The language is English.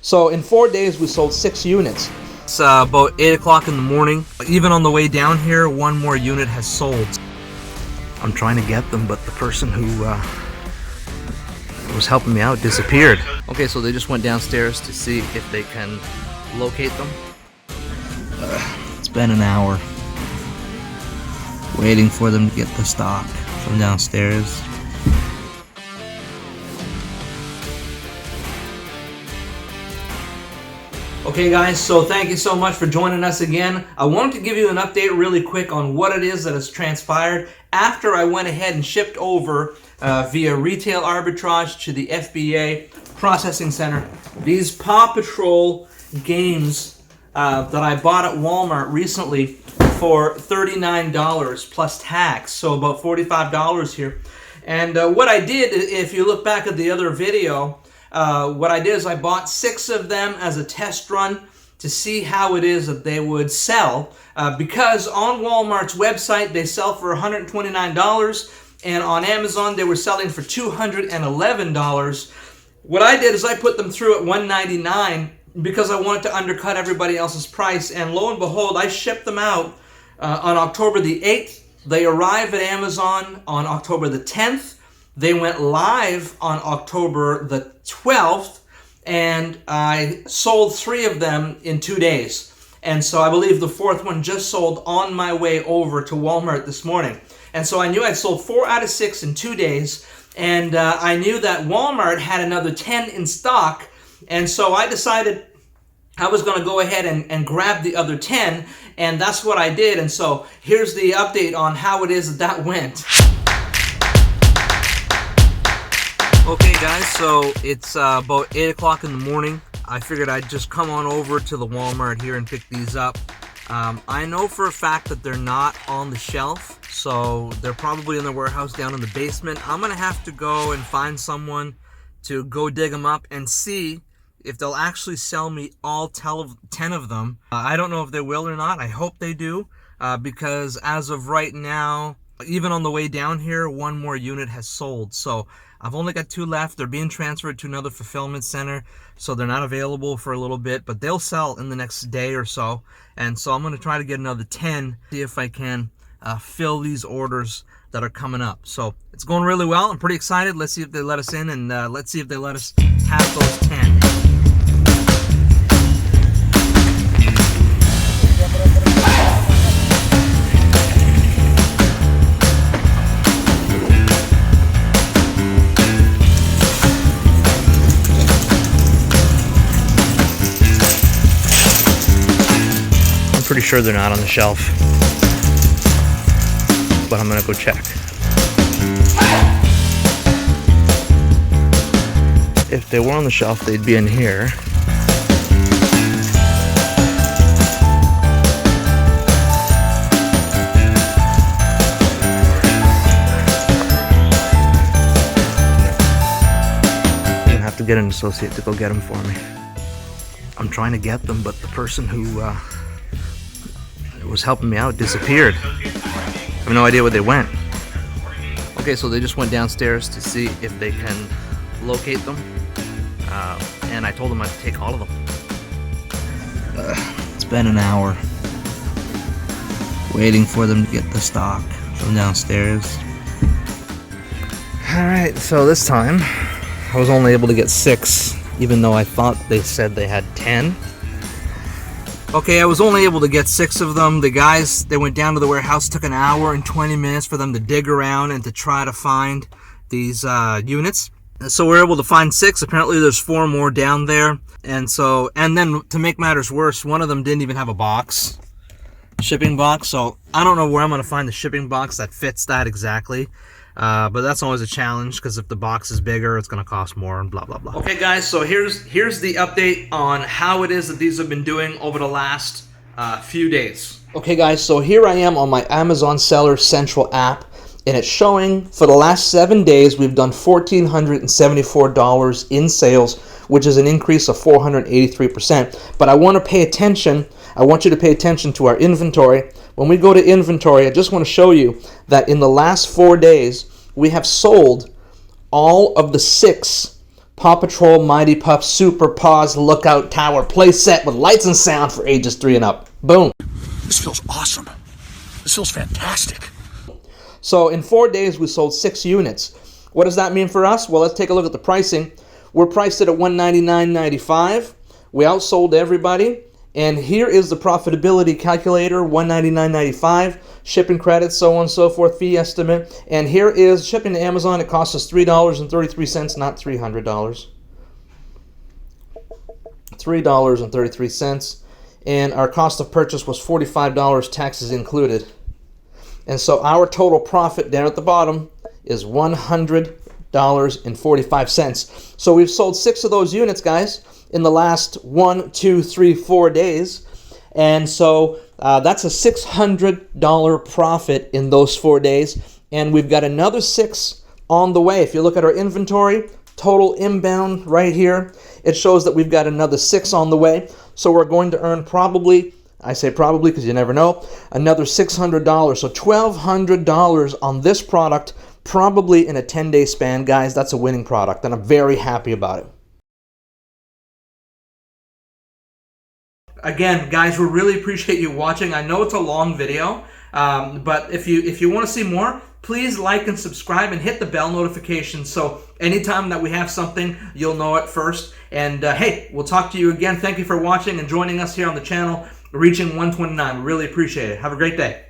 So in 4 days, we sold 6 units. It's about 8 o'clock in the morning. Even on the way down here, one more unit has sold. I'm trying to get them, but the person who was helping me out disappeared. Okay, so they just went downstairs to see if they can locate them. It's been an hour waiting for them to get the stock from downstairs. Okay guys, so thank you so much for joining us again. I wanted to give you an update really quick on what it is that has transpired after I went ahead and shipped over via retail arbitrage to the FBA processing center these Paw Patrol games that I bought at Walmart recently for $39 plus tax, so about $45 here. And what I did, if you look back at the other video, what I did is I bought 6 of them as a test run to see how it is that they would sell, because on Walmart's website they sell for $129 and on Amazon they were selling for $211. What I did is I put them through at $199 because I wanted to undercut everybody else's price, and lo and behold, I shipped them out on October the 8th. They arrived at Amazon on October the 10th. They went live on October the 12th, and I sold 3 of them in 2 days. And so I believe the 4th one just sold on my way over to Walmart this morning. And so I knew I'd sold 4 out of 6 in 2 days, and I knew that Walmart had another 10 in stock, and so I decided I was going to go ahead and grab the other 10, and that's what I did. And so here's the update on how it is that went. Okay guys, so it's about 8 o'clock in the morning. I figured I'd just come on over to the Walmart here and pick these up. I know for a fact that they're not on the shelf, so they're probably in the warehouse down in the basement. I'm going to have to go and find someone to go dig them up and see if they'll actually sell me all 10 of them. I don't know if they will or not. I hope they do, because as of right now, even on the way down here, one more unit has sold. So I've only got 2 left. They're being transferred to another fulfillment center, so they're not available for a little bit, but they'll sell in the next day or so. And so I'm going to try to get another 10, see if I can fill these orders that are coming up. So it's going really well. I'm pretty excited. Let's see if they let us in, and let's see if they let us have those 10. Pretty sure they're not on the shelf, but I'm gonna go check. If they were on the shelf, they'd be in here. I'm gonna have to get an associate to go get them for me. I'm trying to get them, but the person who was helping me out disappeared. I have no idea where they went. Okay, so they just went downstairs to see if they can locate them, and I told them I'd take all of them. It's been an hour waiting for them to get the stock from downstairs. Alright, so this time I was only able to get 6, even though I thought they said they had 10. Okay, I was only able to get 6 of them. The guys, they went down to the warehouse, took an hour and 20 minutes for them to dig around and to try to find these units. And so we're able to find 6. Apparently there's 4 more down there. And then to make matters worse, one of them didn't even have a box, shipping box. So I don't know where I'm going to find the shipping box that fits that exactly. But that's always a challenge, because if the box is bigger, it's going to cost more and blah, blah, blah. Okay, guys, so here's the update on how it is that these have been doing over the last few days. Okay, guys, so here I am on my Amazon Seller Central app, and it's showing for the last 7 days we've done $1,474 in sales, which is an increase of 483%. But I want to pay attention. I want you to pay attention to our inventory. When we go to inventory, I just want to show you that in the last 4 days, we have sold all of the 6 Paw Patrol Mighty Pup Super Paws Lookout Tower play set with lights and sound for ages 3 and up. Boom. This feels awesome. This feels fantastic. So in 4 days, we sold 6 units. What does that mean for us? Well, let's take a look at the pricing. We're priced at $199.95. We outsold everybody. And here is the profitability calculator, $199.95. Shipping credits, so on and so forth, fee estimate. And here is shipping to Amazon. It costs us $3.33, not $300. $3.33. And our cost of purchase was $45, taxes included. And so our total profit down at the bottom is $100.45. So we've sold 6 of those units, guys, in the last 1, 2, 3, 4 days. And so that's a $600 profit in those 4 days. And we've got another 6 on the way. If you look at our inventory, total inbound right here, it shows that we've got another 6 on the way. So we're going to earn probably, I say probably because you never know, another $600. So $1,200 on this product, probably in a 10-day span. Guys, that's a winning product, and I'm very happy about it. Again, guys, we really appreciate you watching. I know it's a long video, but if you want to see more, please like and subscribe and hit the bell notification so anytime that we have something, you'll know it first. And hey, we'll talk to you again. Thank you for watching and joining us here on the channel, reaching 129. We really appreciate it. Have a great day.